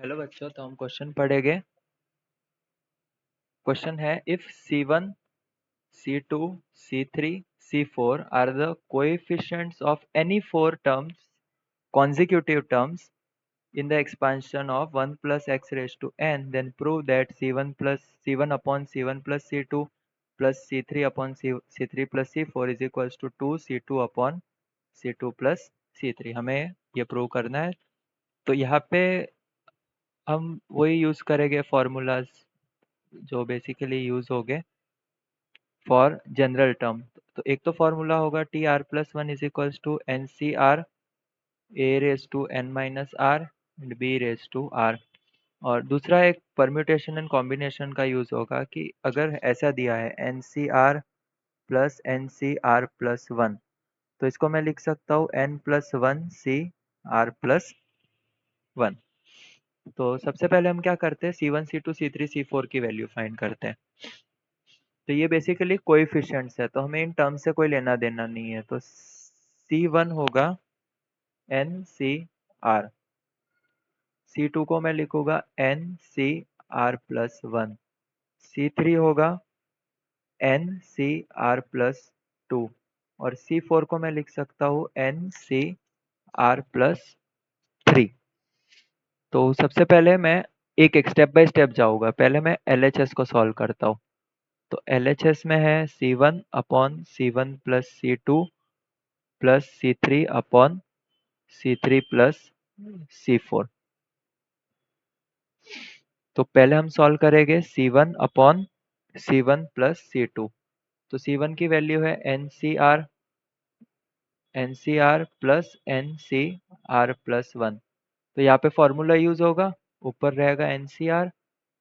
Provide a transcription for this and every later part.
Hello बच्चों, तो हम क्वेश्चन पढ़ेंगे। क्वेश्चन है, if C1, C2, C3, C4 are the coefficients of any four terms consecutive terms in the expansion of 1 plus x raised to n, then prove that C1 upon C1 plus C2 plus C3 upon C3 plus C4 is equals to 2 C2 upon C2 plus C3। हमें ये prove करना है। तो यहाँ पे हम वही use करेंगे फॉर्मूलाज जो बेसिकली यूज हो गए फॉर जनरल टर्म। तो एक तो फॉर्मूला होगा T R plus one is equals to N C R A raise to N minus R and B raise to R. और दूसरा एक परम्यूटेशन एंड कॉम्बिनेशन का यूज होगा कि अगर ऐसा दिया है N C R plus N C R plus one, तो इसको मैं लिख सकता हूँ N plus one C R plus one. तो सबसे पहले हम क्या करते हैं, सी वन सी two C three C four value वैल्यू फाइंड करते हैं। तो ये बेसिकली कोएफिशिएंट्स है, तो हमें इन टर्म से कोई लेना देना नहीं है। तो C1 होगा एन सी आर, C2 को मैं लिखूंगा N C R plus one, C3 होगा N C R plus two और C4 को मैं लिख सकता हूँ N C R plus three. तो सबसे पहले मैं एक एक स्टेप बाय स्टेप जाऊंगा। पहले मैं LHS को सॉल्व करता हूँ। तो LHS में है C1 upon C1 plus C2 plus C3 upon C3 plus C4। तो पहले हम सॉल्व करेंगे C1 upon C1 plus C2। तो C1 की वैल्यू है NCR plus NCR plus one. तो यहाँ पे फॉर्मूला यूज होगा, ऊपर रहेगा NCR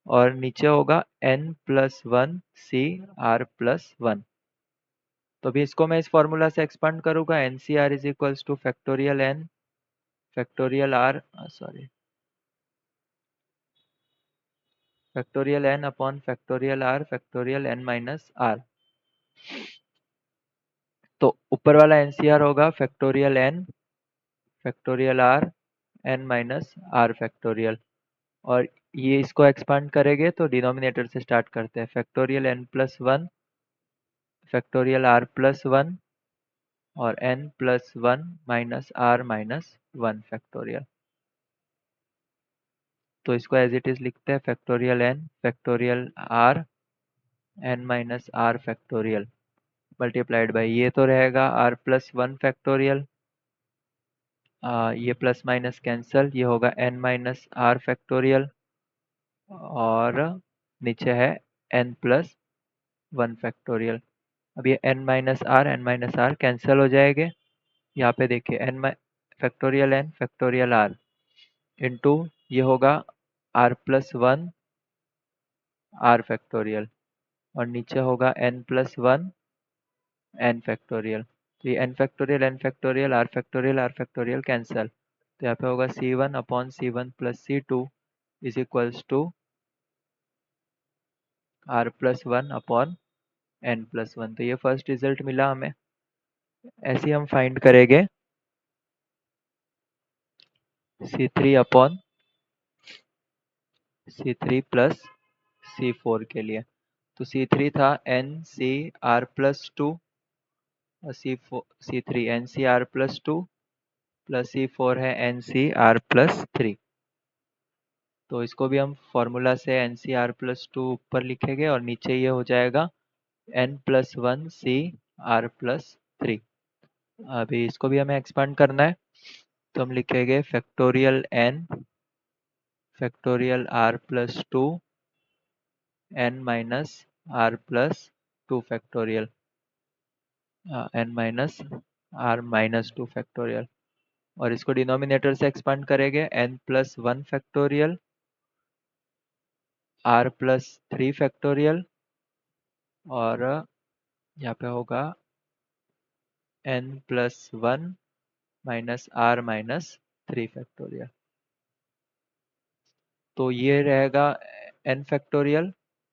और नीचे होगा N plus one C R plus one. तो अभी इसको मैं इस फॉर्मूला से एक्सपांड करूंगा। NCR is equals two factorial N factorial R sorry factorial N upon factorial R factorial N minus R। तो ऊपर वाला NCR होगा factorial N factorial R N minus R factorial. और ये इसको एक्सपांड करेंगे तो डिनोमिनेटर से स्टार्ट करते हैं। Factorial N plus one factorial R plus one और N plus one minus R minus one factorial. तो इसको एज इट इज लिखते हैं factorial N factorial R N minus R factorial multiplied by ये तो रहेगा R प्लस वन फैक्टोरियल, ये plus minus cancel, ये होगा N माइनस R फैक्टोरियल और नीचे है N प्लस वन फैक्टोरियल। अब ये N माइनस R कैंसिल हो जाएंगे। यहाँ पे देखिए factorial N factorial R into ये होगा R plus one R factorial और नीचे होगा N plus one N factorial. तो ये N factorial R factorial cancel. तो यहाँ पे होगा C1 upon C1 plus C2 is equals to R plus one upon N plus one. तो ये फर्स्ट रिजल्ट मिला हमें। ऐसे ही हम फाइंड करेंगे C3 upon C3 plus C4 के लिए। तो C3 था NCR प्लस टू और C3 NCR plus two plus C4 है NCR प्लस थ्री। तो इसको भी हम फॉर्मूला से NCR प्लस टू ऊपर लिखेंगे और नीचे ये हो जाएगा N plus one CR plus three. अभी इसको भी हमें एक्सपांड करना है। तो हम लिखेंगे factorial N factorial R plus two N minus R plus two factorial N minus R minus two factorial. और इसको डिनोमिनेटर से एक्सपांड करेंगे N plus one factorial R plus three factorial और यहाँ पे होगा N plus one minus R minus three factorial. तो ये रहेगा N factorial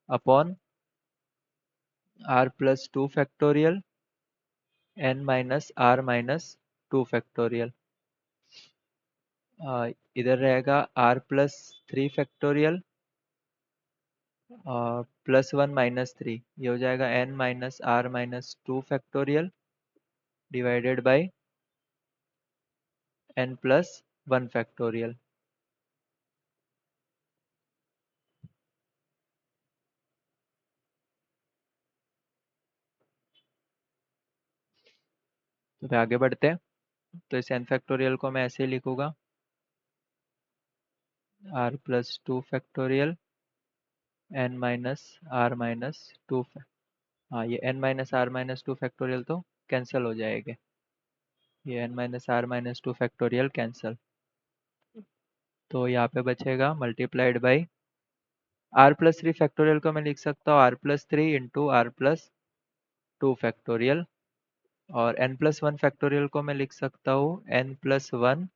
upon R plus two factorial N minus R minus two factorial. इधर रहेगा r+3 फैक्टोरियल +1 - 3, ये हो जाएगा n - r - 2 factorial divided by n+1 factorial. तो फिर आगे बढ़ते हैं। तो इस n फैक्टोरियल को मैं ऐसे ही लिखूंगा, r+2 फैक्टोरियल n - r - 2। हाँ, ये n - r - 2 फैक्टोरियल तो कैंसिल हो जाएंगे, ये n - r - 2 फैक्टोरियल कैंसिल। तो यहाँ पे बचेगा मल्टीप्लाइड बाई r+3 फैक्टोरियल को मैं लिख सकता हूँ r+3 × r+2 फैक्टोरियल, और n+1 फैक्टोरियल को मैं लिख सकता हूँ n+1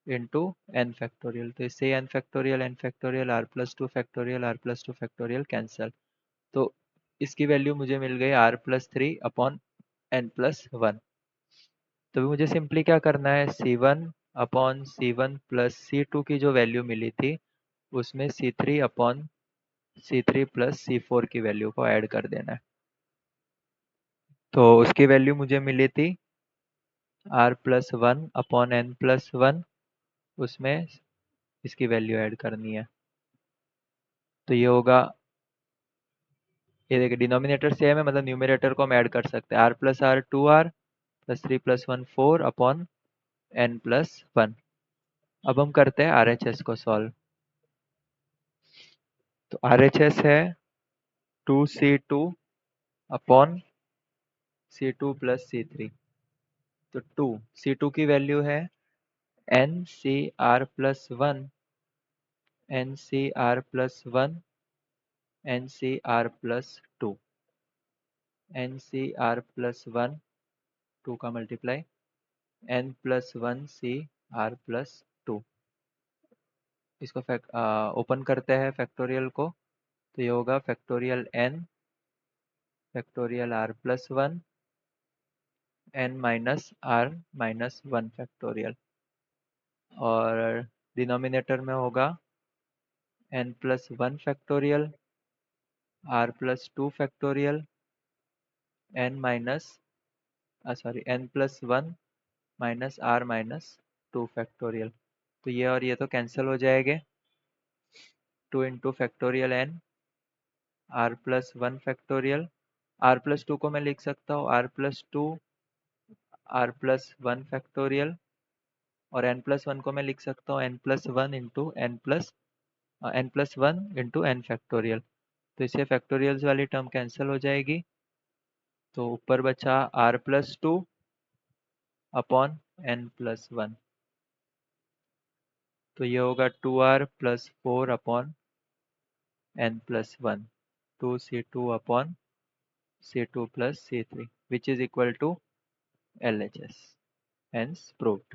× n फैक्टोरियल। तो इससे n factorial r+2 factorial cancel. तो इसकी वैल्यू मुझे मिल गई r+3/n+1। तो भी मुझे सिंपली क्या करना है, C1/C1 प्लस C2 की जो वैल्यू मिली थी उसमें C3/C3 प्लस C4 की वैल्यू को ऐड कर देना है। तो उसकी वैल्यू मुझे मिली थी r+1/n+1, उसमें इसकी वैल्यू ऐड करनी है। तो ये होगा, ये देखिए डिनोमिनेटर सेम है, मतलब न्यूमरेटर को हम ऐड कर सकते हैं, r+r 2r प्लस 3+1 4/n+1। अब हम करते हैं RHS को सॉल्व। तो RHS है 2C2/C2 प्लस C3। तो C2 की वैल्यू है NCr+1 NCr+1 NCr+2 NCr+1 2 का मल्टीप्लाई n+1 CR+2। इसको ओपन करते हैं फैक्टोरियल को। तो ये होगा factorial n factorial r+1 n-r-1 factorial, और डिनोमिनेटर में होगा n+1 factorial r+2 factorial n+1 तो ये और ये तो कैंसिल हो जाएंगे। 2 × factorial n r+1 factorial, r+2 को मैं लिख सकता हूँ r+2 r+1 फैक्टोरियल, और n+1 को मैं लिख सकता हूँ n+1 × n तो इससे फैक्टोरियल्स वाली टर्म कैंसिल हो जाएगी। तो ऊपर बचा r+2/n+1। तो ये होगा 2r+4/n+1, 2C2/C2 plus C3 which is equal to LHS, hence proved।